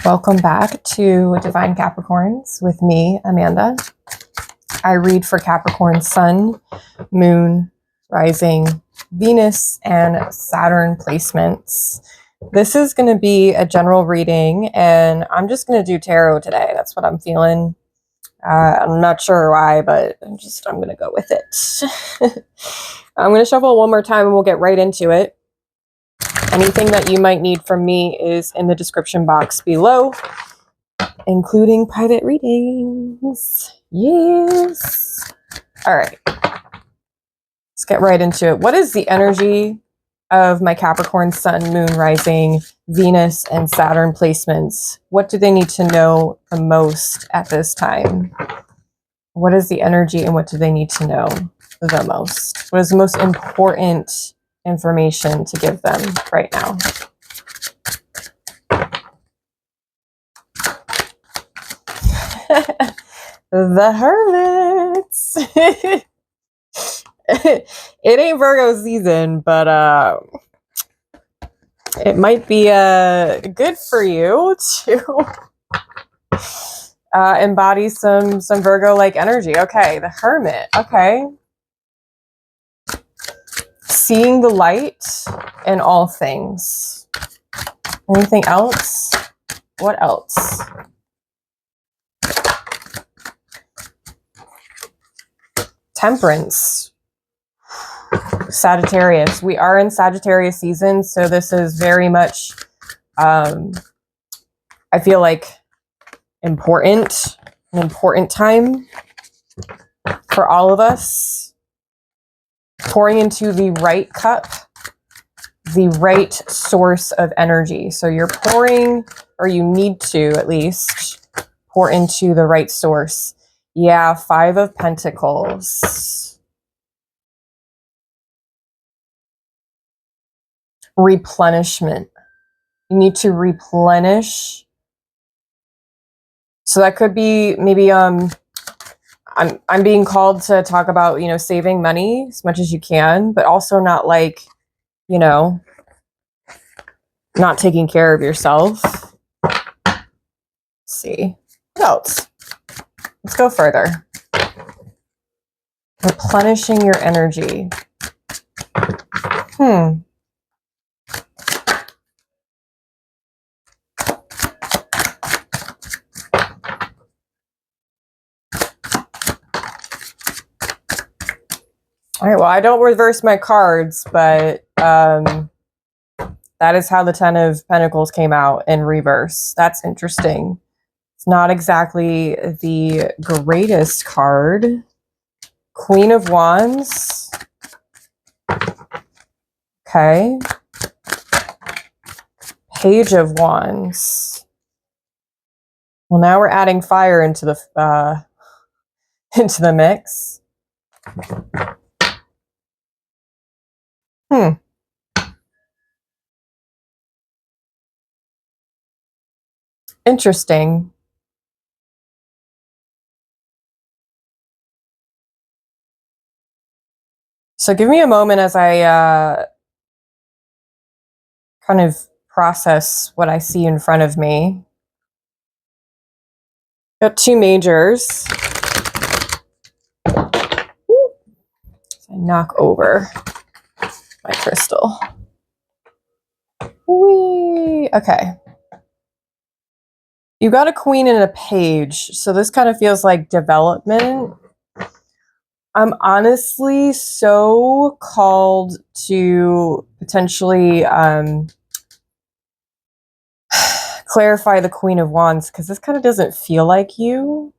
Welcome back to Divine Capricorns with me, Amanda. I read for Capricorn Sun, Moon, Rising, Venus, and Saturn placements. This is going to be a general reading, and I'm just going to do tarot today. That's what I'm feeling. I'm not sure why, but I'm going to go with it. I'm going to shuffle one more time and we'll get right into it. Anything that you might need from me is in the description box below, including private readings. Yes. All right. Let's get right into it. What is the energy of my Capricorn Sun, Moon, Rising, Venus, and Saturn placements? What do they need to know the most at this time? What is the energy and what do they need to know the most? What is the most important information to give them right now? The Hermits. It ain't Virgo season, but it might be good for you to embody some Virgo-like energy. Okay, the Hermit. Okay. Seeing the light in all things. Anything else? What else? Temperance. Sagittarius. We are in Sagittarius season, so this is very much, I feel like, an important time for all of us. Pouring into the right cup, the right source of energy. So you're pouring, or you need to at least, pour into the right source. Yeah, Five of Pentacles. Replenishment. You need to replenish. So that could be maybe I'm being called to talk about, saving money as much as you can, but also not like, not taking care of yourself. Let's see. What else? Let's go further. Replenishing your energy. All right, well, I don't reverse my cards, but that is how the Ten of Pentacles came out in reverse. That's interesting. It's not exactly the greatest card. Queen of Wands. Okay. Page of Wands. Well, now we're adding fire into the mix. Interesting. So give me a moment as I kind of process what I see in front of me. Got two majors. I knock over my crystal. Whee! Okay. You got a queen and a page, so this kind of feels like development. I'm honestly so called to potentially clarify the Queen of Wands, because this kind of doesn't feel like you.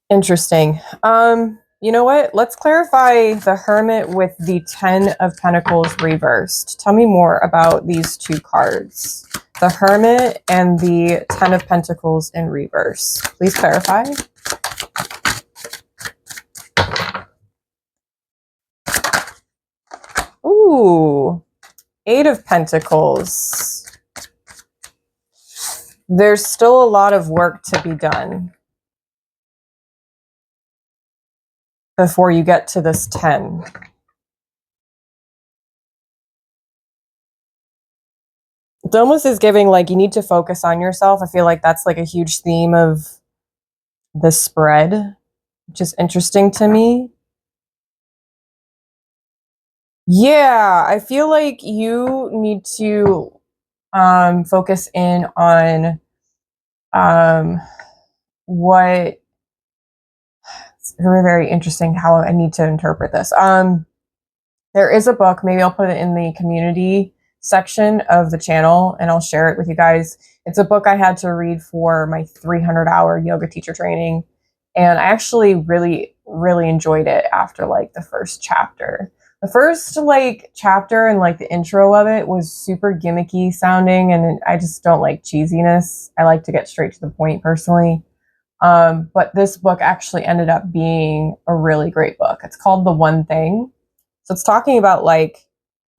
Interesting. You know what? Let's clarify the Hermit with the Ten of Pentacles reversed. Tell me more about these two cards. The Hermit and the Ten of Pentacles in reverse. Please clarify. Ooh, Eight of Pentacles. There's still a lot of work to be done before you get to this 10. It almost is giving like you need to focus on yourself. I feel like that's like a huge theme of the spread, which is interesting to me. Yeah, I feel like you need to focus in on what it's very, very interesting how I need to interpret this. There is a book, maybe I'll put it in the community section of the channel and I'll share it with you guys. It's a book I had to read for my 300-hour yoga teacher training. And I actually really, really enjoyed it after like the first chapter. The first like chapter and like the intro of it was super gimmicky sounding, and I just don't like cheesiness. I like to get straight to the point personally. But this book actually ended up being a really great book. It's called The One Thing. So it's talking about like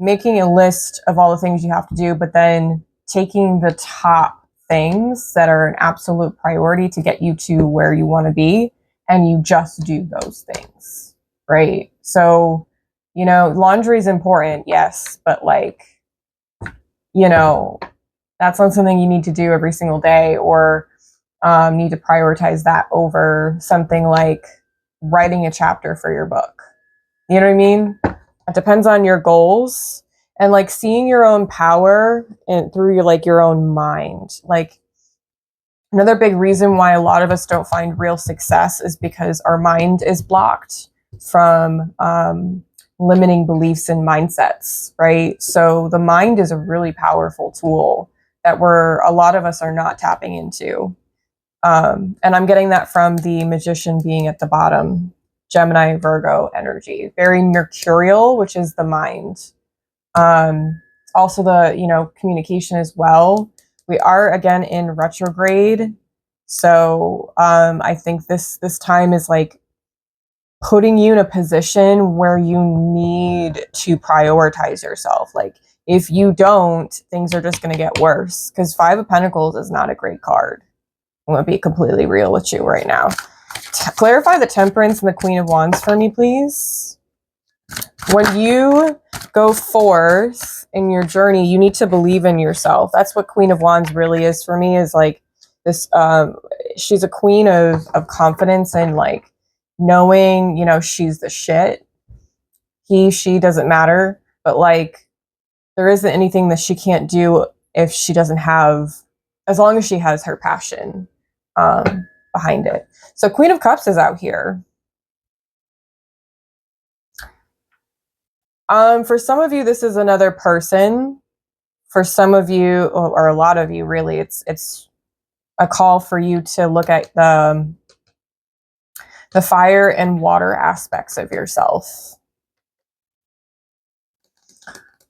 making a list of all the things you have to do, but then taking the top things that are an absolute priority to get you to where you want to be, and you just do those things, right? So, you know, laundry is important, yes, but like, you know, that's not something you need to do every single day, or need to prioritize that over something like writing a chapter for your book. You know what I mean? It depends on your goals, and like seeing your own power and through your like your own mind. Like another big reason why a lot of us don't find real success is because our mind is blocked from limiting beliefs and mindsets, right? So the mind is a really powerful tool that a lot of us are not tapping into. And I'm getting that from the Magician being at the bottom, Gemini, Virgo energy, very mercurial, which is the mind. Also the, you know, communication as well. We are again in retrograde. So I think this time is like putting you in a position where you need to prioritize yourself. Like if you don't, things are just going to get worse, because Five of Pentacles is not a great card. I'm going to be completely real with you right now. Clarify the Temperance and the Queen of Wands for me, please. When you go forth in your journey, you need to believe in yourself. That's what Queen of Wands really is for me, is like this, she's a queen of confidence and like knowing, you know, she's the shit. She doesn't matter, but like there isn't anything that she can't do if she doesn't have, as long as she has her passion behind it. So Queen of Cups is out here. For some of you, this is another person. For some of you, or a lot of you really, it's a call for you to look at the fire and water aspects of yourself.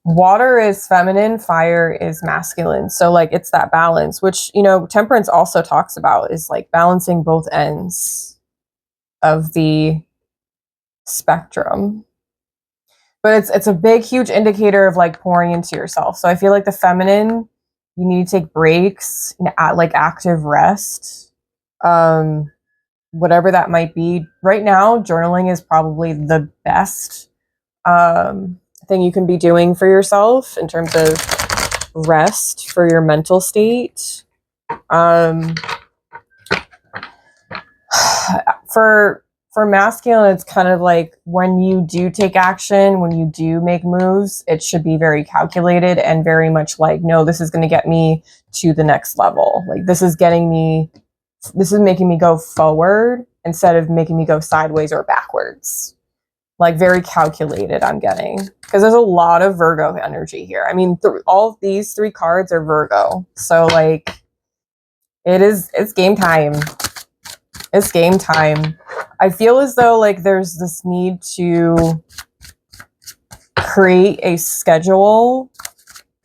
Water is feminine, fire is masculine. So like it's that balance, which, you know, Temperance also talks about, is like balancing both ends of the spectrum. But it's a big, huge indicator of like pouring into yourself. So I feel like the feminine, you need to take breaks, like active rest, whatever that might be. Right now, journaling is probably the best thing you can be doing for yourself in terms of rest for your mental state. For masculine, it's kind of like when you do take action, when you do make moves, it should be very calculated and very much like, no, this is going to get me to the next level. Like this is making me go forward instead of making me go sideways or backwards. Like very calculated, I'm getting, because there's a lot of Virgo energy here. I mean, all these three cards are Virgo. So like it's game time. It's game time. I feel as though like there's this need to create a schedule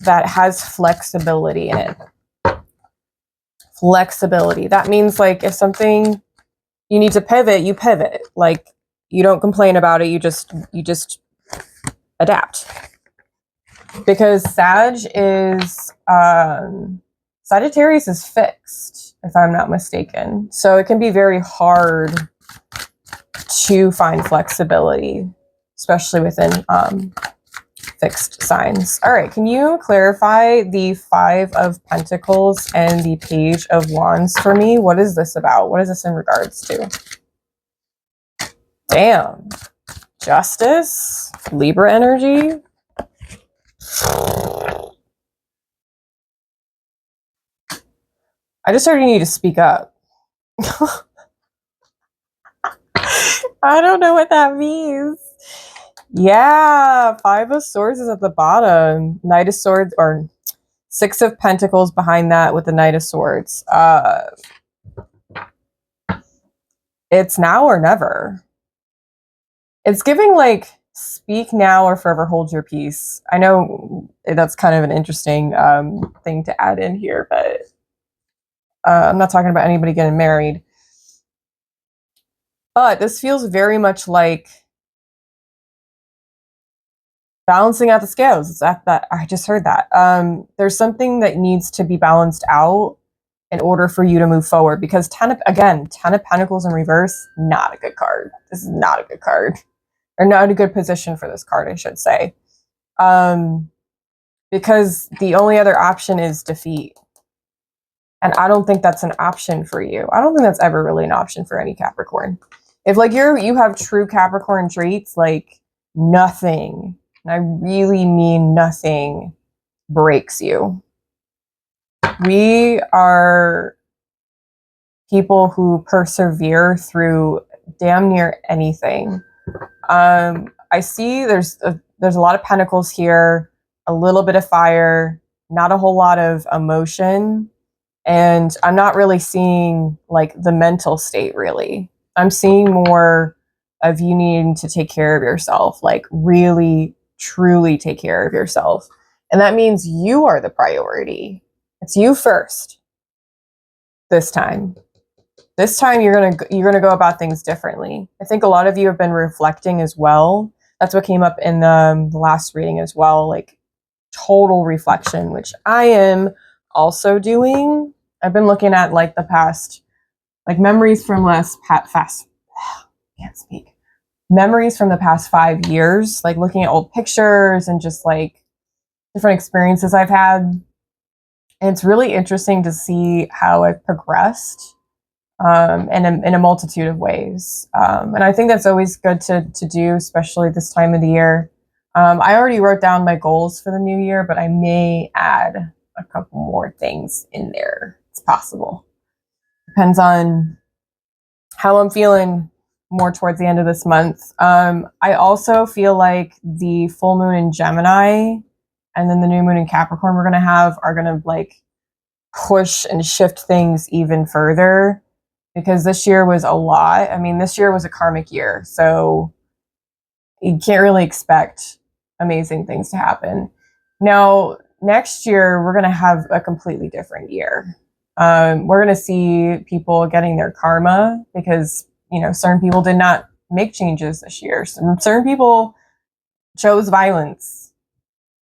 that has flexibility in it. Flexibility. That means like if something you need to pivot, you pivot. Like you don't complain about it, you just adapt. Because Sagittarius is fixed, if I'm not mistaken. So it can be very hard to find flexibility, especially within fixed signs. All right, can you clarify the Five of Pentacles and the Page of Wands for me? What is this about? What is this in regards to? Damn. Justice, Libra energy. I just heard you need to speak up. I don't know what that means. Yeah, Five of Swords is at the bottom. Knight of Swords, or Six of Pentacles behind that with the Knight of Swords. It's now or never. It's giving like speak now or forever hold your peace. I know that's kind of an interesting thing to add in here, but I'm not talking about anybody getting married. But this feels very much like balancing out the scales. It's at that. I just heard that. There's something that needs to be balanced out in order for you to move forward, because Ten of Pentacles in reverse, not a good card. This is not a good card, or not a good position for this card, I should say. Because the only other option is defeat. And I don't think that's an option for you. I don't think that's ever really an option for any Capricorn. If like you have true Capricorn traits, like nothing, and I really mean nothing, breaks you. We are people who persevere through damn near anything. I see there's a lot of pentacles here, a little bit of fire, not a whole lot of emotion. And I'm not really seeing like the mental state really. I'm seeing more of you needing to take care of yourself, like really, truly take care of yourself. And that means you are the priority. It's you first. This time you're gonna go about things differently. I think a lot of you have been reflecting as well. That's what came up in the last reading as well, like total reflection, which I am also doing. I've been looking at like the past, like memories from memories from the past 5 years, like looking at old pictures and just like different experiences I've had. And it's really interesting to see how I've progressed in a multitude of ways. And I think that's always good to do, especially this time of the year. I already wrote down my goals for the new year, but I may add a couple more things in there. It's possible. Depends on how I'm feeling more towards the end of this month. I also feel like the full moon in Gemini and then the new moon in Capricorn we're going to have are going to like push and shift things even further, because this year was a lot. I mean, this year was a karmic year, so you can't really expect amazing things to happen. Now, next year, we're going to have a completely different year. We're going to see people getting their karma because, you know, certain people did not make changes this year. Certain people chose violence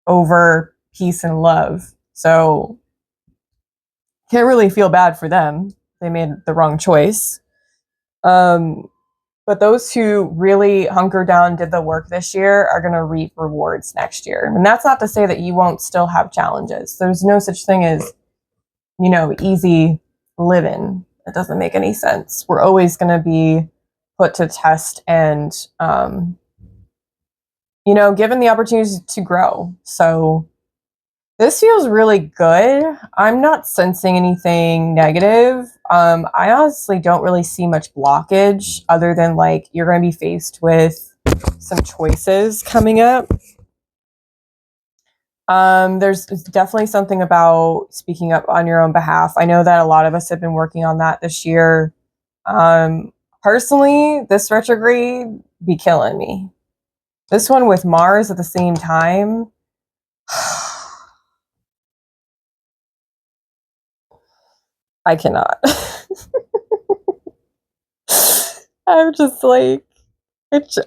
over peace and love. So can't really feel bad for them. They made the wrong choice. But those who really hunkered down, did the work this year, are going to reap rewards next year. And that's not to say that you won't still have challenges. There's no such thing as, you know, easy living. It doesn't make any sense. We're always going to be put to test and, you know, given the opportunity to grow. So this feels really good. I'm not sensing anything negative. I honestly don't really see much blockage other than like you're going to be faced with some choices coming up. There's definitely something about speaking up on your own behalf. I know that a lot of us have been working on that this year. Personally, this retrograde be killing me. This one with Mars at the same time. I cannot. I'm just like,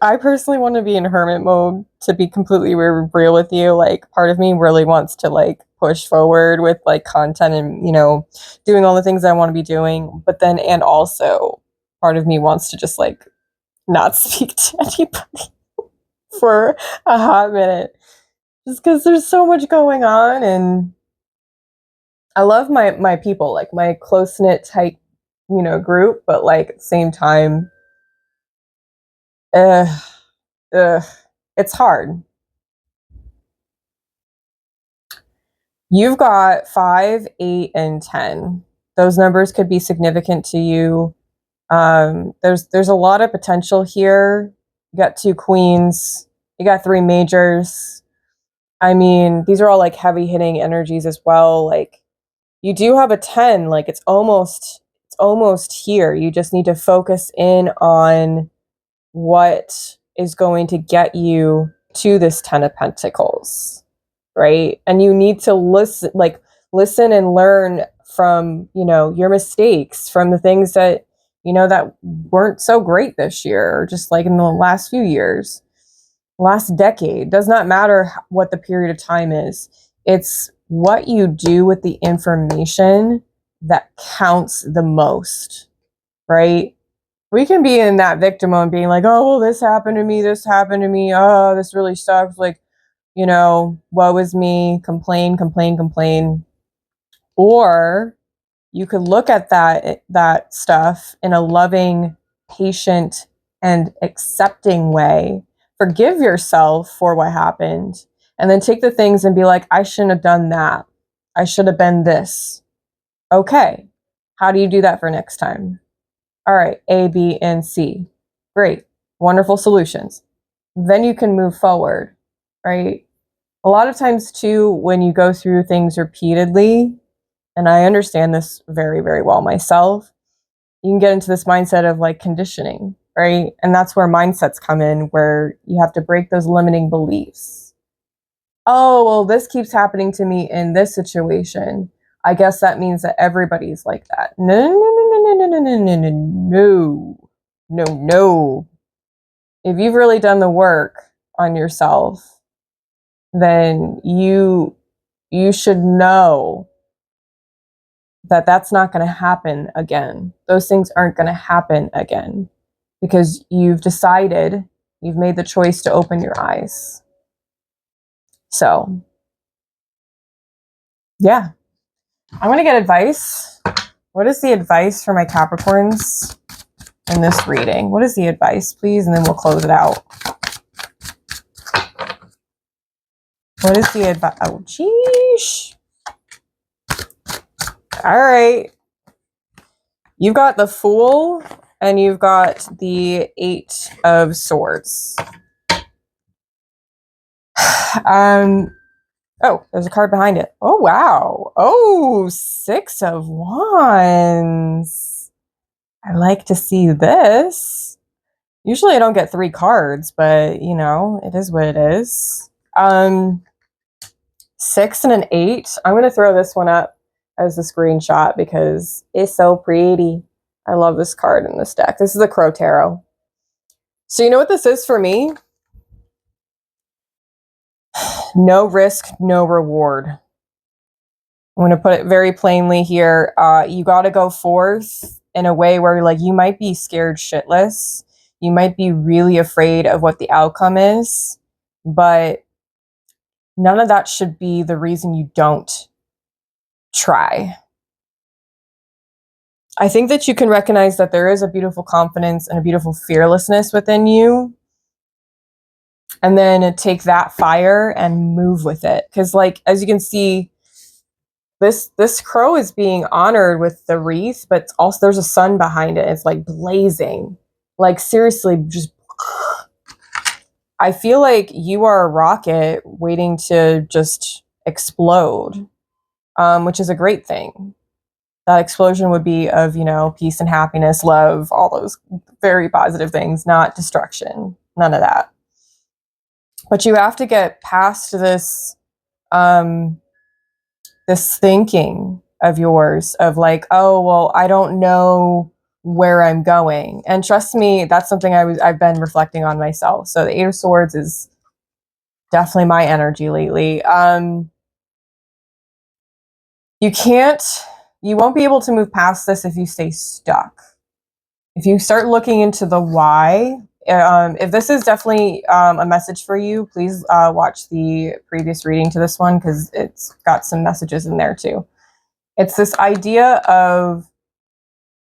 I personally want to be in hermit mode, to be completely real with you. Like, part of me really wants to like push forward with like content and, you know, doing all the things I want to be doing. But then, and also part of me wants to just like not speak to anybody for a hot minute. just because there's so much going on, and I love my people, like my close knit tight, group, but like at the same time, uh, it's hard. You've got 5, 8, and 10. Those numbers could be significant to you. There's a lot of potential here. You got 2 queens. You got 3 majors. I mean, these are all like heavy hitting energies as well. Like you do have a 10. Like it's almost here. You just need to focus in on what is going to get you to this 10 of Pentacles, right? And you need to listen and learn from, your mistakes, from the things that, that weren't so great this year, or just like in the last few years, last decade. Does not matter what the period of time is. It's what you do with the information that counts the most, right? We can be in that victim mode being like, oh, well, this happened to me, oh, this really sucks, like, woe is me, complain, complain, complain. Or you could look at that stuff in a loving, patient, and accepting way. Forgive yourself for what happened, and then take the things and be like, I shouldn't have done that. I should have been this. Okay. How do you do that for next time? All right, A, B, and C. Great. Wonderful solutions. Then you can move forward, right? A lot of times too, when you go through things repeatedly, and I understand this very, very well myself, you can get into this mindset of like conditioning, right? And that's where mindsets come in, where you have to break those limiting beliefs. Oh, well, this keeps happening to me in this situation. I guess that means that everybody's like that. No, no, no, no, no, no, no, no, no, no, no. If you've really done the work on yourself, then you should know that that's not going to happen again. Those things aren't going to happen again because you've decided, you've made the choice to open your eyes. So, yeah, I'm going to get advice. What is the advice for my Capricorns in this reading? What is the advice, please? And then we'll close it out. What is the advice? Oh, geesh. All right. You've got the Fool and you've got the 8 of Swords. Oh, there's a card behind it. Oh, wow. Oh, 6 of Wands. I like to see this. Usually I don't get 3 cards, but it is what it is. 6 and an 8. I'm going to throw this one up as a screenshot because it's so pretty. I love this card in this deck. This is the Crow Tarot. So you know what this is for me? No risk, no reward. I'm going to put it very plainly here. You got to go forth in a way where like you might be scared shitless. You might be really afraid of what the outcome is, but none of that should be the reason you don't try. I think that you can recognize that there is a beautiful confidence and a beautiful fearlessness within you. And then take that fire and move with it. Because like, as you can see, this crow is being honored with the wreath, but also there's a sun behind it. It's like blazing. Like seriously, just I feel like you are a rocket waiting to just explode, which is a great thing. That explosion would be of, peace and happiness, love, all those very positive things, not destruction, none of that. But you have to get past this, this thinking of yours of like, oh, well, I don't know where I'm going. And trust me, that's something I've been reflecting on myself. So the 8 of Swords is definitely my energy lately. You won't be able to move past this if you stay stuck. If you start looking into the why, If this is definitely a message for you, please watch the previous reading to this one, because it's got some messages in there too. It's this idea of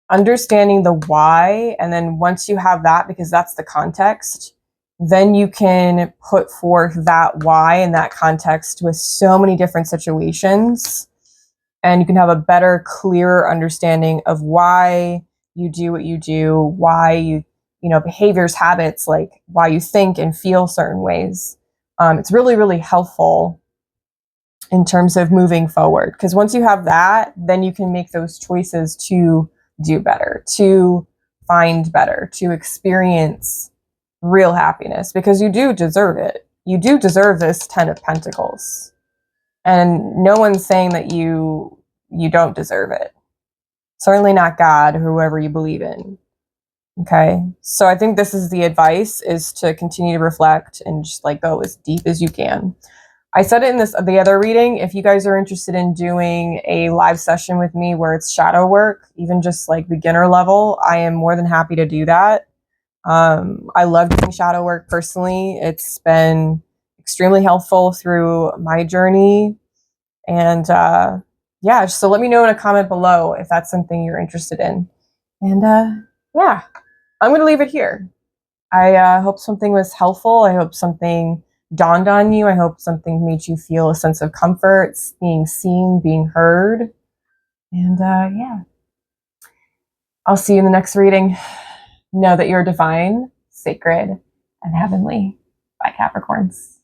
understanding the why, and then once you have that, because that's the context, then you can put forth that why in that context with so many different situations, and you can have a better, clearer understanding of why you do what you do, why you know, behaviors, habits, like why you think and feel certain ways. It's really, really helpful in terms of moving forward, because once you have that, then you can make those choices to do better, to find better, to experience real happiness, because you do deserve it. You do deserve this 10 of Pentacles. And no one's saying that you don't deserve it. Certainly not God or whoever you believe in. Okay. So I think this is the advice, is to continue to reflect and just like go as deep as you can. I said it in the other reading, if you guys are interested in doing a live session with me where it's shadow work, even just like beginner level, I am more than happy to do that. I love doing shadow work personally. It's been extremely helpful through my journey. And yeah, so let me know in a comment below if that's something you're interested in. And yeah, I'm going to leave it here. I hope something was helpful. I hope something dawned on you. I hope something made you feel a sense of comfort, being seen, being heard. And yeah, I'll see you in the next reading. Know that you're divine, sacred, and heavenly. Bye, Capricorns.